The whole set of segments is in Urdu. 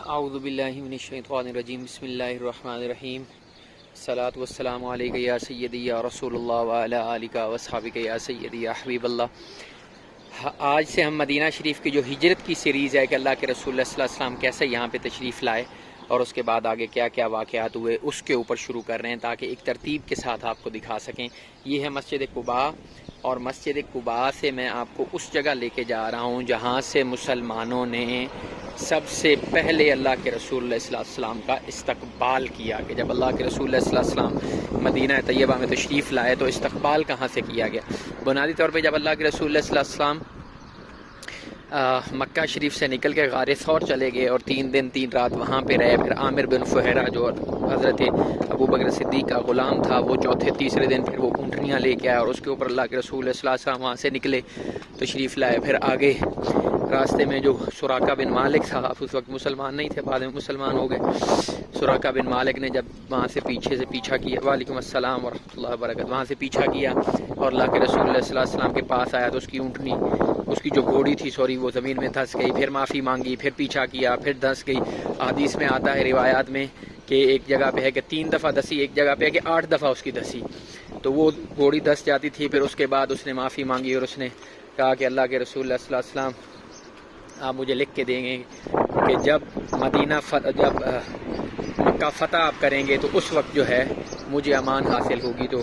اعوذ باللہ من الشیطان الرجیم بسم اللہ الرحمن الرحیم الصلاۃ والسلام علیک یا سیدی یا رسول اللہ وعلی آلک واصحابک یا سیدی یا حبیب اللہ۔ آج سے ہم مدینہ شریف کی جو ہجرت کی سیریز ہے کہ اللہ کے رسول اللہ صلی اللہ علیہ وسلم کیسے یہاں پہ تشریف لائے اور اس کے بعد آگے کیا کیا واقعات ہوئے اس کے اوپر شروع کر رہے ہیں تاکہ ایک ترتیب کے ساتھ آپ کو دکھا سکیں۔ یہ ہے مسجد قباء اور مسجد قباء سے میں آپ کو اس جگہ لے کے جا رہا ہوں جہاں سے مسلمانوں نے سب سے پہلے اللہ کے رسول اللہ صلی اللہ علیہ وسلم کا استقبال کیا کہ جب اللہ کے رسول اللہ صلی اللہ علیہ وسلم مدینہ طیبہ میں تشریف لائے تو استقبال کہاں سے کیا گیا۔ بنیادی طور پہ جب اللہ کے رسول اللہ صلی اللہ علیہ وسلم مکہ شریف سے نکل کے غار ثور چلے گئے اور 3 دن 3 رات وہاں پہ رہے، پھر عامر بن فہیرہ جو حضرت ابو بکر صدیق کا غلام تھا وہ چوتھے تیسرے دن پھر وہ اونٹنیاں لے کے آیا اور اس کے اوپر اللہ کے رسول صلی اللہ علیہ وسلم وہاں سے نکلے تشریف لائے۔ پھر آگے راستے میں جو سراقہ بن مالک تھا، آپ اس وقت مسلمان نہیں تھے، بعد میں مسلمان ہو گئے۔ سراقہ بن مالک نے جب وہاں سے پیچھے سے پیچھا کیا، وعلیکم السلام ورحمۃ اللہ وبرکاتہ، وہاں سے پیچھا کیا اور اللہ کے رسول اللہ صلی اللہ علیہ وسلم کے پاس آیا تو اس کی اونٹنی، اس کی جو گھوڑی تھی وہ زمین میں دھنس گئی، پھر معافی مانگی، پھر پیچھا کیا، پھر دھنس گئی۔ حدیث میں آتا ہے روایات میں کہ ایک جگہ پہ ہے کہ 3 دفعہ دسی، ایک جگہ پہ ہے کہ 8 دفعہ اس کی دسی، تو وہ گھوڑی دھس جاتی تھی۔ پھر اس کے بعد اس نے معافی مانگی اور اس نے کہا کہ اللہ کے رسول اللہ صلی اللہ علیہ وسلم آپ مجھے لکھ کے دیں گے کہ جب مکہ فتح آپ کریں گے تو اس وقت جو ہے مجھے امان حاصل ہوگی۔ تو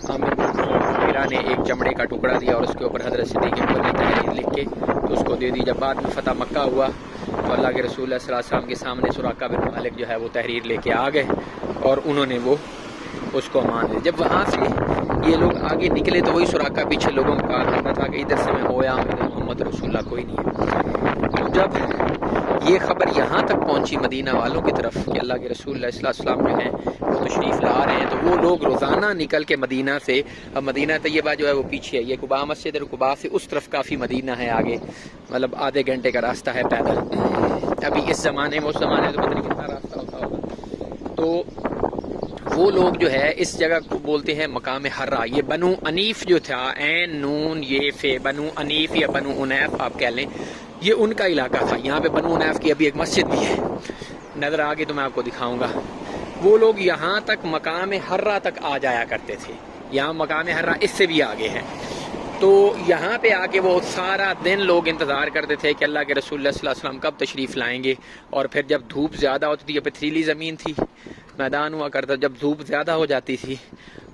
عامر بن فہیرہ نے ایک چمڑے کا ٹکڑا دیا اور اس کے اوپر حضرت صدیق اکبر نے تحریر لکھ کے تو اس کو دے دی۔ جب بعد میں فتح مکہ ہوا تو اللہ کے رسول اللہ صلی اللہ علیہ وسلم کے سامنے سراقہ بن مالک جو ہے وہ تحریر لے کے آ گئے اور انہوں نے وہ اس کو مان لیا۔ جب وہاں سے یہ لوگ آگے نکلے تو وہی سراقہ پیچھے لوگوں کو کہا کرتا تھا کہ ادھر سے میں ہویا محمد رسول اللہ کوئی نہیں ہے۔ جب یہ خبر یہاں تک پہنچی مدینہ والوں کی طرف کہ اللہ کے رسول اللہ صلی اللہ علیہ وسلم جو ہیں وہ تشریف لا رہے ہیں، تو وہ لوگ روزانہ نکل کے مدینہ سے، اب مدینہ طیبہ جو ہے وہ پیچھے ہے، یہ قباء مسجد اور قباء سے اس طرف کافی مدینہ ہے آگے، مطلب آدھے گھنٹے کا راستہ ہے پیدل۔ ابھی اس زمانے میں، اس زمانے میں تو پتہ نہیں کتنا راستہ ہوتا ہوگا۔ تو وہ لوگ جو ہے اس جگہ کو بولتے ہیں مقام حرہ۔ یہ بنو انیف جو تھا، عین نون یہ فے، بنو انیف یا بنو انیف آپ کہہ لیں، یہ ان کا علاقہ تھا۔ یہاں پہ بنو انیف کی ابھی ایک مسجد بھی ہے، نظر آگے تو میں آپ کو دکھاؤں گا۔ وہ لوگ یہاں تک مقام حرہ تک آ جایا کرتے تھے، یہاں مقام حرہ اس سے بھی آگے ہے۔ تو یہاں پہ آ کے وہ سارا دن لوگ انتظار کرتے تھے کہ اللہ کے رسول اللہ صلی اللہ علیہ وسلم کب تشریف لائیں گے، اور پھر جب دھوپ زیادہ ہوتی تھی، یہ پتھریلی زمین تھی، میدان ہوا کرتا، جب دھوپ زیادہ ہو جاتی تھی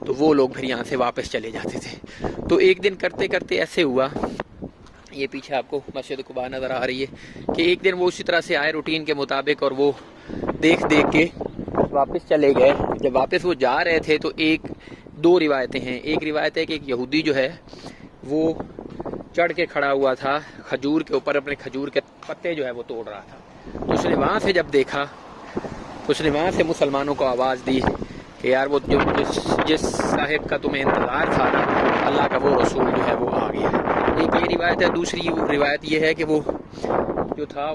تو وہ لوگ پھر یہاں سے واپس چلے جاتے تھے۔ تو ایک دن کرتے کرتے ایسے ہوا، یہ پیچھے آپ کو مسجد قباء نظر آ رہی ہے، کہ ایک دن وہ اسی طرح سے آئے روٹین کے مطابق اور وہ دیکھ کے واپس چلے گئے۔ جب واپس وہ جا رہے تھے تو 2 روایتیں ہیں۔ ایک روایت ہے کہ ایک یہودی جو ہے وہ چڑھ کے کھڑا ہوا تھا کھجور کے اوپر، اپنے کھجور کے پتے جو ہے وہ توڑ رہا تھا، تو اس نے وہاں سے جب دیکھا تو اس نے وہاں سے مسلمانوں کو آواز دی کہ یار وہ جس صاحب کا تمہیں انتظار تھا نا، اللہ کا وہ رسول جو ہے وہ آ گیا۔ ایک یہ روایت ہے۔ دوسری روایت یہ ہے کہ وہ جو تھا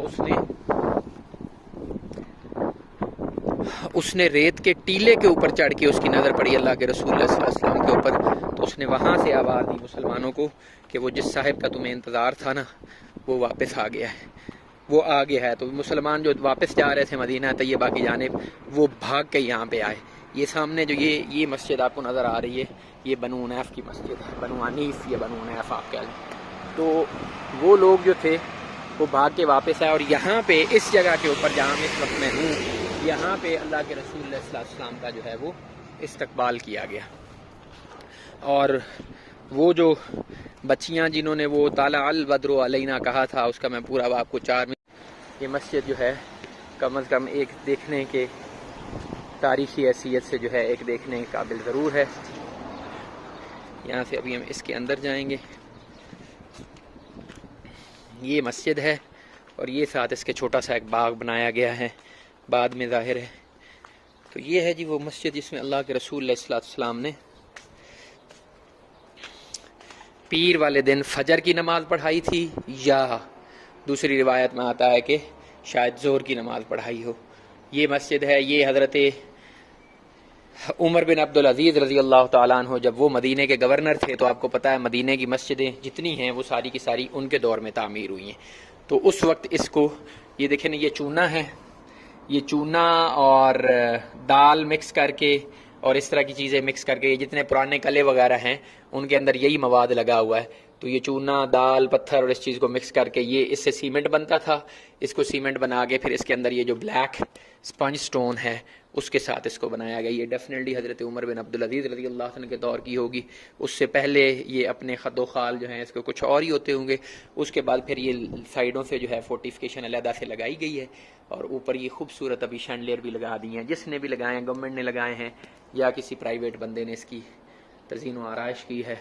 اس نے ریت کے ٹیلے کے اوپر چڑھ کے اس کی نظر پڑی اللہ کے رسول اللہ صلی اللہ علیہ وسلم کے اوپر، تو اس نے وہاں سے آواز دی مسلمانوں کو کہ وہ جس صاحب کا تمہیں انتظار تھا نا وہ واپس آ گیا ہے، وہ آ گیا ہے۔ تو مسلمان جو واپس جا رہے تھے مدینہ طیبہ کی جانب، وہ بھاگ کے یہاں پہ آئے۔ یہ سامنے جو یہ مسجد آپ کو نظر آ رہی ہے، یہ بنو انیف کی مسجد ہے، بنو انیف یا بنو انیف آپ کہہ لیں۔ تو وہ لوگ جو تھے وہ بھاگ کے واپس آئے، اور یہاں پہ اس جگہ کے اوپر جہاں میں اس وقت میں ہوں، یہاں پہ اللہ کے رسول اللہ صلی اللہ علیہ وسلم کا جو ہے وہ استقبال کیا گیا۔ اور وہ جو بچیاں جنہوں نے وہ طالع البدر علینا کہا تھا، اس کا میں پورا آپ کو 4 منٹ، یہ مسجد جو ہے کم از کم ایک دیکھنے کے تاریخی حیثیت سے جو ہے ایک دیکھنے کے قابل ضرور ہے۔ یہاں سے ابھی ہم اس کے اندر جائیں گے۔ یہ مسجد ہے اور یہ ساتھ اس کے چھوٹا سا ایک باغ بنایا گیا ہے، بعد میں ظاہر ہے۔ تو یہ ہے جی وہ مسجد جس میں اللہ کے رسول اللہ صلی اللہ علیہ وسلم نے پیر والے دن فجر کی نماز پڑھائی تھی، یا دوسری روایت میں آتا ہے کہ شاید ظہر کی نماز پڑھائی ہو۔ یہ مسجد ہے۔ یہ حضرت عمر بن عبدالعزیز رضی اللہ تعالیٰ عنہ جب وہ مدینے کے گورنر تھے تو آپ کو پتہ ہے مدینے کی مسجدیں جتنی ہیں وہ ساری کی ساری ان کے دور میں تعمیر ہوئی ہیں۔ تو اس وقت اس کو یہ دیکھیں یہ چونا ہے، یہ چونا اور دال مکس کر کے اور اس طرح کی چیزیں مکس کر کے، یہ جتنے پرانے قلعے وغیرہ ہیں ان کے اندر یہی مواد لگا ہوا ہے. تو یہ چونا، دال، پتھر اور اس چیز کو مکس کر کے یہ اس سے سیمنٹ بنتا تھا. اس کو سیمنٹ بنا کے پھر اس کے اندر یہ جو بلیک اسپنج سٹون ہے اس کے ساتھ اس کو بنایا گیا. یہ ڈیفینیٹلی حضرت عمر بن عبدالعزیز رضی اللہ عنہ کے دور کی ہوگی. اس سے پہلے یہ اپنے خد و خال جو ہیں اس کو کچھ اور ہی ہوتے ہوں گے. اس کے بعد پھر یہ سائڈوں سے جو ہے فورٹیفکیشن علیحدہ سے لگائی گئی ہے اور اوپر یہ خوبصورت ابھی شینڈلیئر بھی لگا دی ہیں. جس نے بھی لگائے ہیں، گورنمنٹ نے لگائے ہیں یا کسی پرائیویٹ بندے نے اس کی تزئین و آرائش کی ہے.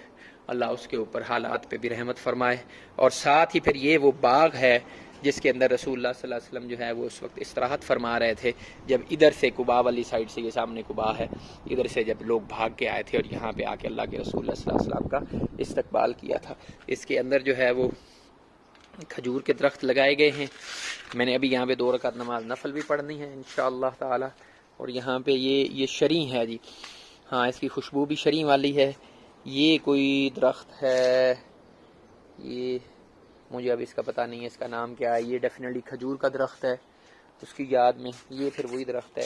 اللہ اس کے اوپر حالات پہ بھی رحمت فرمائے. اور ساتھ ہی پھر یہ وہ باغ ہے جس کے اندر رسول اللہ صلی اللہ علیہ وسلم جو ہے وہ اس وقت استراحت فرما رہے تھے، جب ادھر سے قباء والی سائڈ سے، یہ سامنے قباء ہے، ادھر سے جب لوگ بھاگ کے آئے تھے اور یہاں پہ آ کے اللہ کے رسول اللہ صلی اللہ علیہ وسلم کا استقبال کیا تھا. اس کے اندر جو ہے وہ کھجور کے درخت لگائے گئے ہیں. میں نے ابھی یہاں پہ 2 رکعت نماز نفل بھی پڑھنی ہے انشاءاللہ تعالی. اور یہاں پہ یہ شریں ہے جی، ہاں اس کی خوشبو بھی شریں والی ہے. یہ کوئی درخت ہے، یہ مجھے اب اس کا پتہ نہیں ہے اس کا نام کیا ہے. یہ ڈیفینیٹلی کھجور کا درخت ہے اس کی یاد میں. یہ پھر وہی درخت ہے،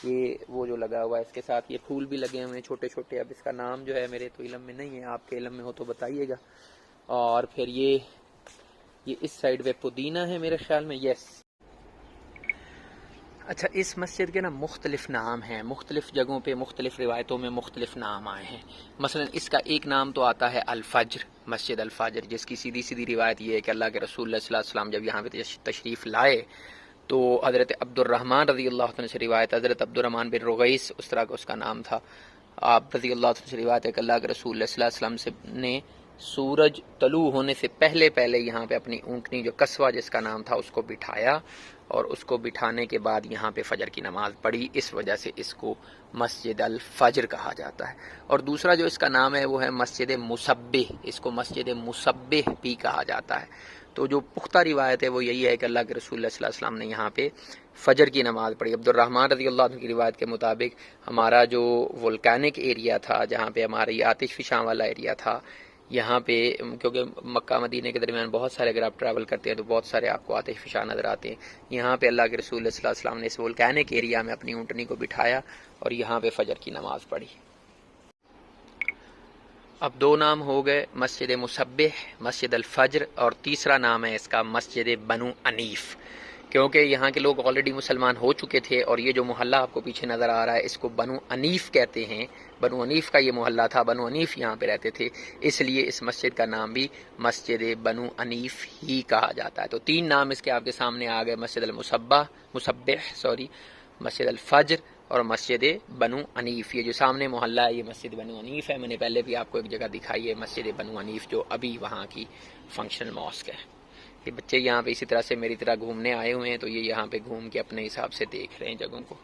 یہ وہ جو لگا ہوا ہے اس کے ساتھ یہ پھول بھی لگے ہوئے ہیں چھوٹے چھوٹے. اب اس کا نام جو ہے میرے تو علم میں نہیں ہے، آپ کے علم میں ہو تو بتائیے گا. اور پھر یہ اس سائڈ پہ پودینہ ہے میرے خیال میں. یس. اچھا، اس مسجد کے نا مختلف نام ہیں، مختلف جگہوں پہ مختلف روایتوں میں مختلف نام آئے ہیں. مثلا اس کا ایک نام تو آتا ہے الفجر، مسجد الفجر، جس کی سیدھی روایت یہ ہے کہ اللہ کے رسول اللہ صلی اللہ علیہ وسلم جب یہاں پہ تشریف لائے تو حضرت عبد الرحمن رضی اللہ عنہ سے روایت، حضرت عبد الرحمن بن رغیس اس طرح کا اس کا نام تھا، آپ رضی اللہ عنہ سے روایت ہے کہ اللہ کے رسول اللہ صلی اللہ علیہ وسلم نے سورج طلوع ہونے سے پہلے یہاں پہ اپنی اونٹنی جو قصوہ جس کا نام تھا اس کو بٹھایا اور اس کو بٹھانے کے بعد یہاں پہ فجر کی نماز پڑھی. اس وجہ سے اس کو مسجد الفجر کہا جاتا ہے. اور دوسرا جو اس کا نام ہے وہ ہے مسجد مصبح، اس کو مسجد مصبح بھی کہا جاتا ہے. تو جو پختہ روایت ہے وہ یہی ہے کہ اللہ کے رسول اللہ صلی اللہ علیہ وسلم نے یہاں پہ فجر کی نماز پڑھی. عبد الرحمن رضی اللہ عنہ کی روایت کے مطابق ہمارا جو وولکینک ایریا تھا، جہاں پہ ہماری آتش فشاں والا ایریا تھا، یہاں پہ کیونکہ مکہ مدینہ کے درمیان بہت سارے اگر آپ ٹریول کرتے ہیں تو بہت سارے آپ کو آتش فشاں نظر آتے ہیں. یہاں پہ اللہ کے رسول صلی اللہ علیہ وسلم نے اس وولکینک ایریا میں اپنی اونٹنی کو بٹھایا اور یہاں پہ فجر کی نماز پڑھی. اب 2 نام ہو گئے، مسجد مصبح، مسجد الفجر، اور تیسرا نام ہے اس کا مسجد بنو انیف، کیونکہ یہاں کے لوگ آلریڈی مسلمان ہو چکے تھے اور یہ جو محلہ آپ کو پیچھے نظر آ رہا ہے اس کو بنو انیف کہتے ہیں. بنو انیف کا یہ محلہ تھا، بنو انیف یہاں پہ رہتے تھے، اس لیے اس مسجد کا نام بھی مسجد بنو انیف ہی کہا جاتا ہے. تو 3 نام اس کے آپ کے سامنے آ گئے، مسجد مصبح، مسجد الفجر اور مسجد بنو انیف. یہ جو سامنے محلہ ہے یہ مسجد بنو انیف ہے. میں نے پہلے بھی آپ کو ایک جگہ دکھائی ہے مسجد بنو انیف جو ابھی وہاں کی فنکشنل ماسک ہے. یہ بچے یہاں پہ اسی طرح سے میری طرح گھومنے آئے ہوئے ہیں تو یہ یہاں پہ گھوم کے اپنے حساب سے دیکھ رہے ہیں جگہوں کو.